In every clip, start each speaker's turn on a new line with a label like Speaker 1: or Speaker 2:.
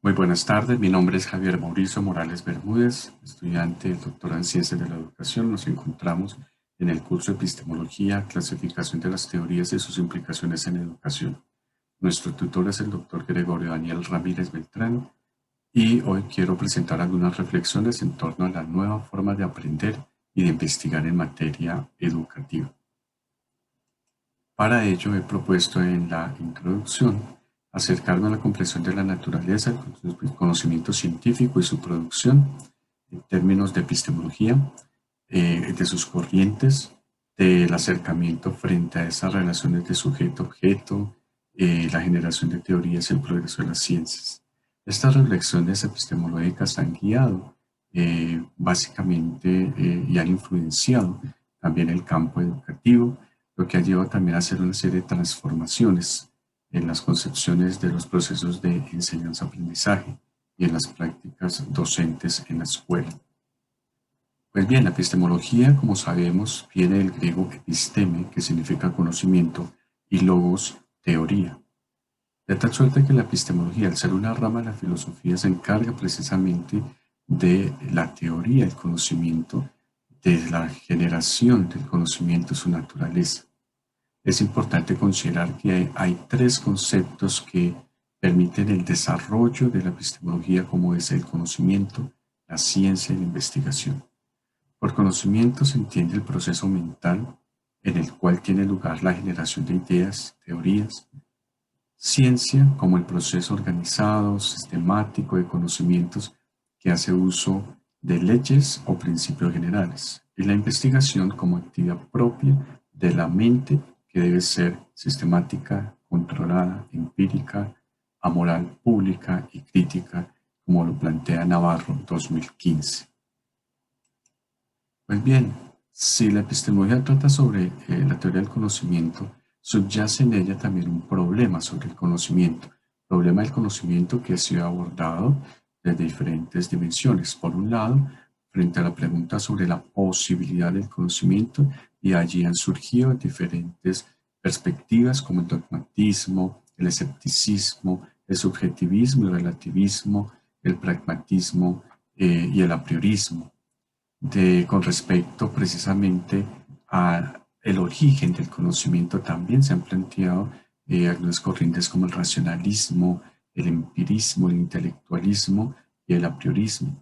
Speaker 1: Muy buenas tardes, mi nombre es Javier Mauricio Morales Bermúdez, estudiante y doctorado en Ciencias de la Educación. Nos encontramos en el curso de Epistemología, Clasificación de las Teorías y sus implicaciones en educación. Nuestro tutor es el doctor Gregorio Daniel Ramírez Beltrán y hoy quiero presentar algunas reflexiones en torno a la nueva forma de aprender y de investigar en materia educativa. Para ello he propuesto en la introducción acercarme a la comprensión de la naturaleza, el conocimiento científico y su producción en términos de epistemología, de sus corrientes, del acercamiento frente a esas relaciones de sujeto-objeto, la generación de teorías y el progreso de las ciencias. Estas reflexiones epistemológicas han guiado básicamente y han influenciado también el campo educativo, lo que ha llevado también a hacer una serie de transformaciones en las concepciones de los procesos de enseñanza-aprendizaje y en las prácticas docentes en la escuela. Pues bien, la epistemología, como sabemos, viene del griego episteme, que significa conocimiento, y logos, teoría. De tal suerte que la epistemología, al ser una rama de la filosofía, se encarga precisamente de la teoría del conocimiento, de la generación del conocimiento y su naturaleza. Es importante considerar que hay tres conceptos que permiten el desarrollo de la epistemología, como es el conocimiento, la ciencia y la investigación. Por conocimiento se entiende el proceso mental en el cual tiene lugar la generación de ideas, teorías. Ciencia como el proceso organizado, sistemático de conocimientos que hace uso de leyes o principios generales. Y la investigación como actividad propia de la mente que debe ser sistemática, controlada, empírica, amoral, pública y crítica, como lo plantea Navarro 2015. Pues bien, si la epistemología trata sobre la teoría del conocimiento, subyace en ella también un problema sobre el conocimiento, problema del conocimiento que ha sido abordado desde diferentes dimensiones. Por un lado, frente a la pregunta sobre la posibilidad del conocimiento, y allí han surgido diferentes perspectivas como el dogmatismo, el escepticismo, el subjetivismo, el relativismo, el pragmatismo y el apriorismo con respecto precisamente al origen del conocimiento. También se han planteado algunas corrientes como el racionalismo, el empirismo, el intelectualismo y el apriorismo.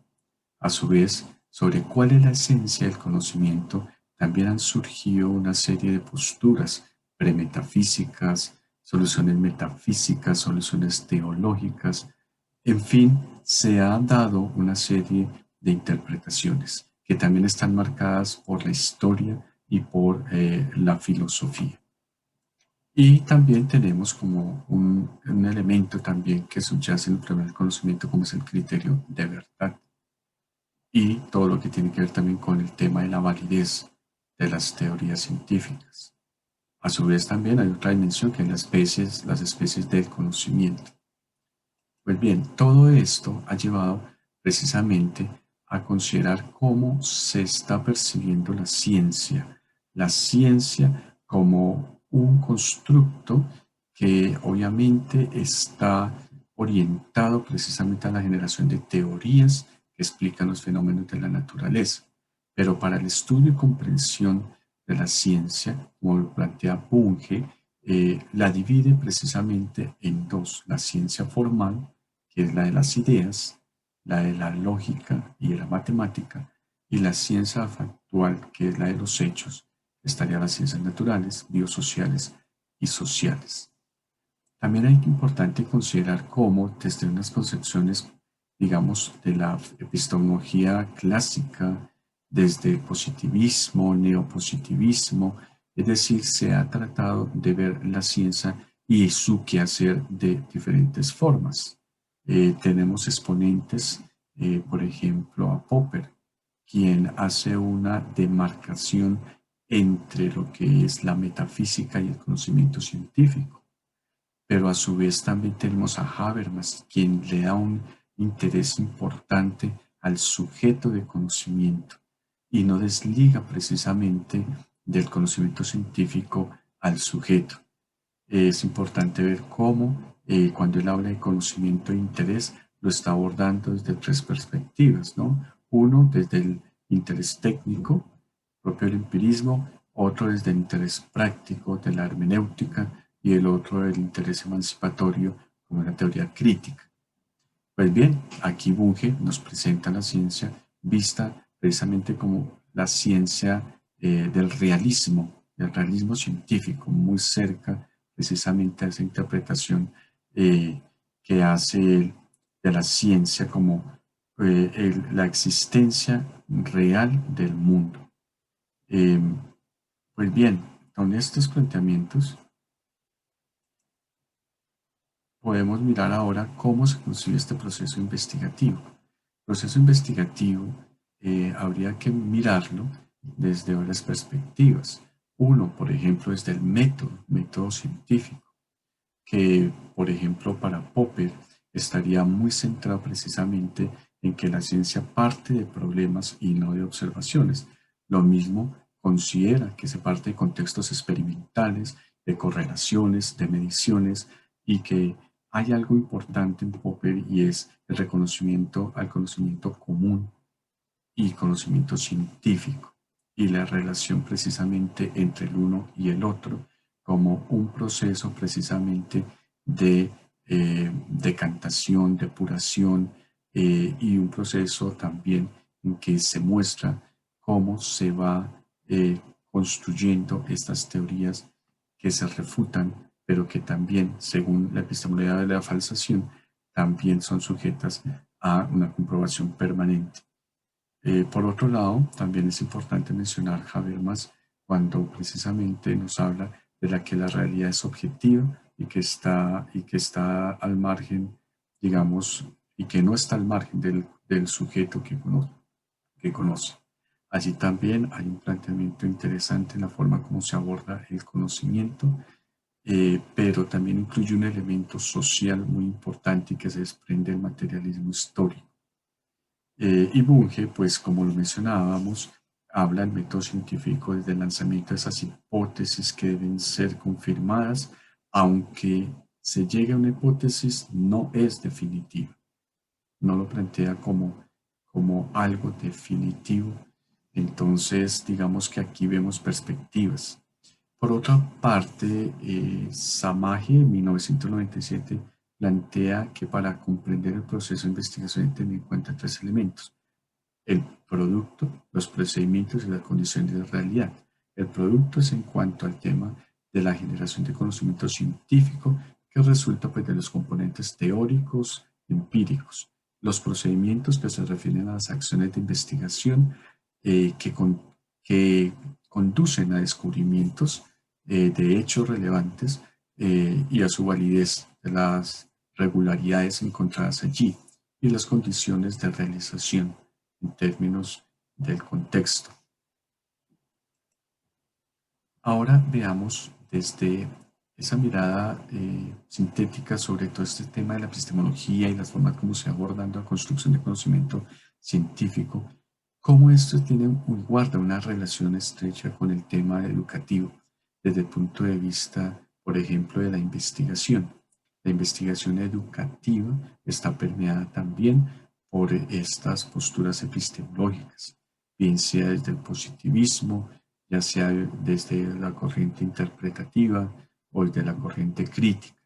Speaker 1: A su vez, sobre cuál es la esencia del conocimiento, también han surgido una serie de posturas premetafísicas, soluciones metafísicas, soluciones teológicas. En fin, se ha dado una serie de interpretaciones que también están marcadas por la historia y por la filosofía. Y también tenemos como un elemento también que subyace en el problema del conocimiento, como es el criterio de verdad y todo lo que tiene que ver también con el tema de la validez de las teorías científicas. A su vez también hay otra dimensión que es las especies del conocimiento. Pues bien, todo esto ha llevado precisamente a considerar cómo se está percibiendo la ciencia como un constructo que obviamente está orientado precisamente a la generación de teorías que explican los fenómenos de la naturaleza. Pero para el estudio y comprensión de la ciencia, como lo plantea Bunge, la divide precisamente en dos: la ciencia formal, que es la de las ideas, la de la lógica y de la matemática, y la ciencia factual, que es la de los hechos, estaría las ciencias naturales, biosociales y sociales. También es importante considerar cómo, desde unas concepciones, digamos, de la epistemología clásica, desde el positivismo, neopositivismo, es decir, se ha tratado de ver la ciencia y su quehacer de diferentes formas. Tenemos exponentes, por ejemplo, a Popper, quien hace una demarcación entre lo que es la metafísica y el conocimiento científico. Pero a su vez también tenemos a Habermas, quien le da un interés importante al sujeto de conocimiento y no desliga precisamente del conocimiento científico al sujeto. Es importante ver cómo cuando él habla de conocimiento e interés, lo está abordando desde tres perspectivas, ¿no? Uno, desde el interés técnico, propio del empirismo, otro desde el interés práctico de la hermenéutica y el otro del interés emancipatorio como la teoría crítica. Pues bien, aquí Bunge nos presenta la ciencia vista precisamente como la ciencia del realismo científico, muy cerca precisamente a esa interpretación eh, que hace él de la ciencia como la existencia real del mundo. Eh, pues bien, con estos planteamientos podemos mirar ahora cómo se concibe este proceso investigativo. El proceso investigativo habría que mirarlo desde varias perspectivas. Uno, por ejemplo, desde el método científico, que, por ejemplo, para Popper estaría muy centrado precisamente en que la ciencia parte de problemas y no de observaciones. Lo mismo considera que se parte de contextos experimentales, de correlaciones, de mediciones, y que hay algo importante en Popper y es el reconocimiento al conocimiento común y conocimiento científico y la relación precisamente entre el uno y el otro como un proceso precisamente de decantación, depuración y un proceso también en que se muestra cómo se va construyendo estas teorías que se refutan, pero que también, según la epistemología de la falsación, también son sujetas a una comprobación permanente. Por otro lado, también es importante mencionar Habermas cuando precisamente nos habla de la que la realidad es objetiva y que está al margen, digamos, y que no está al margen del sujeto que conoce. Allí también hay un planteamiento interesante en la forma como se aborda el conocimiento, pero también incluye un elemento social muy importante y que se desprende del materialismo histórico. Y Bunge, pues como lo mencionábamos, habla del método científico desde el lanzamiento de esas hipótesis que deben ser confirmadas, aunque se llegue a una hipótesis, no es definitiva. No lo plantea como algo definitivo. Entonces, digamos que aquí vemos perspectivas. Por otra parte, Samaje en 1997 plantea que para comprender el proceso de investigación hay que tener en cuenta tres elementos: el producto, los procedimientos y las condiciones de realidad. El producto es en cuanto al tema de la generación de conocimiento científico que resulta pues, de los componentes teóricos, empíricos. Los procedimientos que se refieren a las acciones de investigación que conducen a descubrimientos de hechos relevantes y a su validez de las regularidades encontradas allí y las condiciones de realización en términos del contexto. Ahora veamos desde esa mirada sintética sobre todo este tema de la epistemología y las formas como se abordando la construcción de conocimiento científico, cómo esto guarda una relación estrecha con el tema educativo desde el punto de vista, por ejemplo, de la investigación. La investigación educativa está permeada también por estas posturas epistemológicas, bien sea desde el positivismo, ya sea desde la corriente interpretativa o desde la corriente crítica.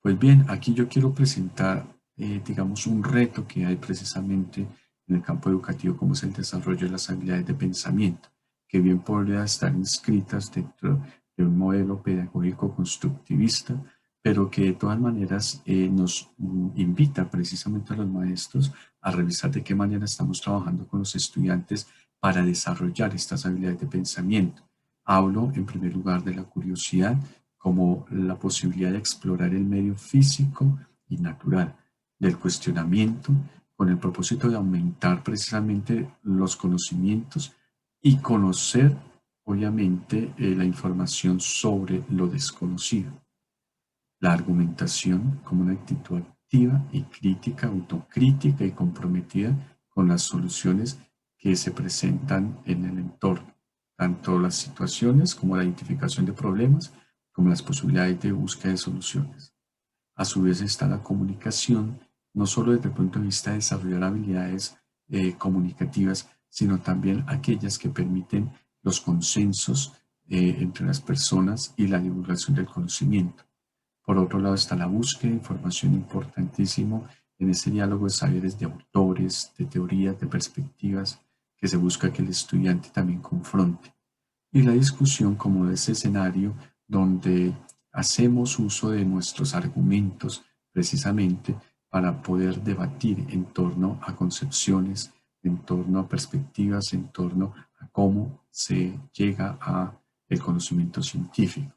Speaker 1: Pues bien, aquí yo quiero presentar, digamos, un reto que hay precisamente en el campo educativo, como es el desarrollo de las habilidades de pensamiento, que bien podría estar inscritas dentro de un modelo pedagógico constructivista, pero que de todas maneras nos invita precisamente a los maestros a revisar de qué manera estamos trabajando con los estudiantes para desarrollar estas habilidades de pensamiento. Hablo en primer lugar de la curiosidad como la posibilidad de explorar el medio físico y natural, del cuestionamiento con el propósito de aumentar precisamente los conocimientos y conocer, obviamente, la información sobre lo desconocido. La argumentación como una actitud activa y crítica, autocrítica y comprometida con las soluciones que se presentan en el entorno, tanto las situaciones como la identificación de problemas, como las posibilidades de búsqueda de soluciones. A su vez está la comunicación no solo desde el punto de vista de desarrollar habilidades comunicativas, sino también aquellas que permiten los consensos entre las personas y la divulgación del conocimiento. Por otro lado está la búsqueda de información, importantísimo en este diálogo de saberes de autores, de teorías, de perspectivas, que se busca que el estudiante también confronte. Y la discusión como ese escenario donde hacemos uso de nuestros argumentos precisamente para poder debatir en torno a concepciones, en torno a perspectivas, en torno a cómo se llega a el conocimiento científico.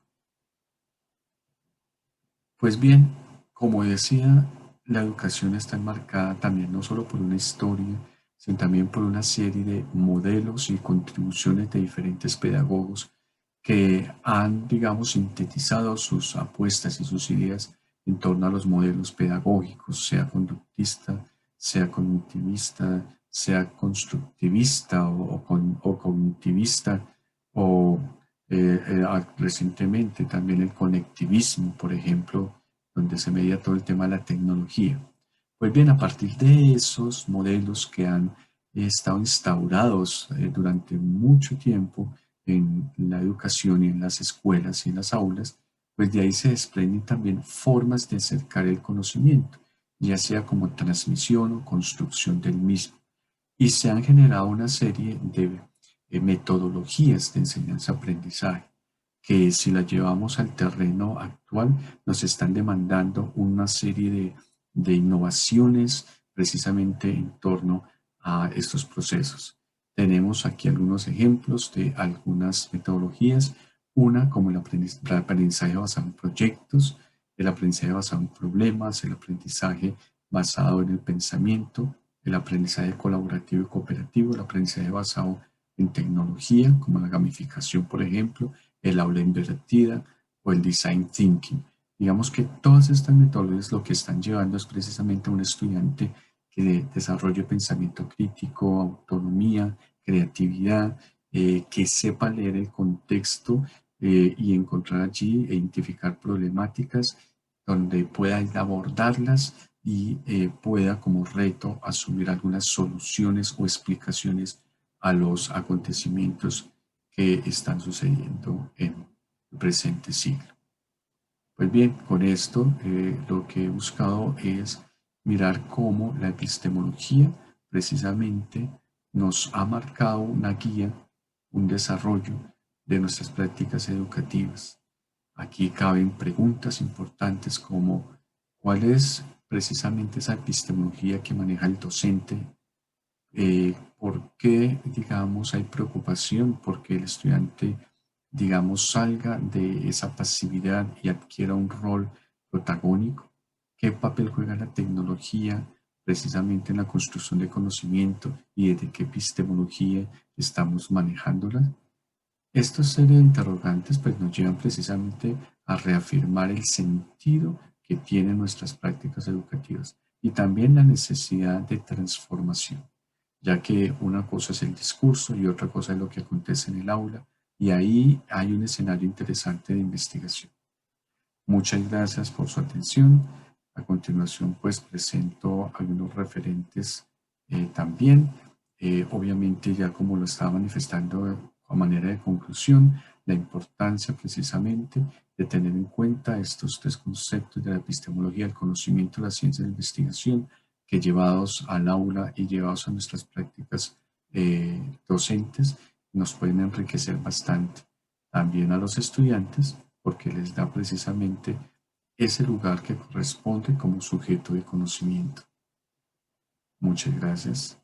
Speaker 1: Pues bien, como decía, la educación está enmarcada también no solo por una historia, sino también por una serie de modelos y contribuciones de diferentes pedagogos que han, digamos, sintetizado sus apuestas y sus ideas en torno a los modelos pedagógicos, sea conductista, sea cognitivista, sea constructivista o cognitivista, o recientemente también el conectivismo, por ejemplo, donde se medía todo el tema de la tecnología. Pues bien, a partir de esos modelos que han estado instaurados durante mucho tiempo en la educación y en las escuelas y en las aulas, pues de ahí se desprenden también formas de acercar el conocimiento, ya sea como transmisión o construcción del mismo. Y se han generado una serie de metodologías de enseñanza-aprendizaje que si las llevamos al terreno actual nos están demandando una serie de innovaciones precisamente en torno a estos procesos. Tenemos aquí algunos ejemplos de algunas metodologías, una como el aprendizaje basado en proyectos, el aprendizaje basado en problemas, el aprendizaje basado en el pensamiento, el aprendizaje colaborativo y cooperativo, el aprendizaje basado en tecnología, como la gamificación, por ejemplo, el aula invertida o el design thinking. Digamos que todas estas metodologías lo que están llevando es precisamente a un estudiante que desarrolle pensamiento crítico, autonomía, creatividad, que sepa leer el contexto y encontrar allí e identificar problemáticas donde pueda abordarlas y pueda como reto asumir algunas soluciones o explicaciones a los acontecimientos que están sucediendo en el presente siglo. Pues bien, con esto lo que he buscado es mirar cómo la epistemología precisamente nos ha marcado una guía, un desarrollo de nuestras prácticas educativas. Aquí caben preguntas importantes como cuál es precisamente esa epistemología que maneja el docente, por qué, digamos, hay preocupación porque el estudiante, digamos, salga de esa pasividad y adquiera un rol protagónico, qué papel juega la tecnología precisamente en la construcción de conocimiento y desde qué epistemología estamos manejándola. Estos serie de interrogantes pues, nos llevan precisamente a reafirmar el sentido que tienen nuestras prácticas educativas y también la necesidad de transformación, ya que una cosa es el discurso y otra cosa es lo que acontece en el aula, y ahí hay un escenario interesante de investigación. Muchas gracias por su atención. A continuación, pues presento algunos referentes también. Obviamente, ya como lo estaba manifestando a manera de conclusión, la importancia precisamente de tener en cuenta estos tres conceptos de la epistemología, el conocimiento, la ciencia de la investigación, que llevados al aula y llevados a nuestras prácticas docentes, nos pueden enriquecer bastante. También a los estudiantes, porque les da precisamente ese lugar que corresponde como sujeto de conocimiento. Muchas gracias.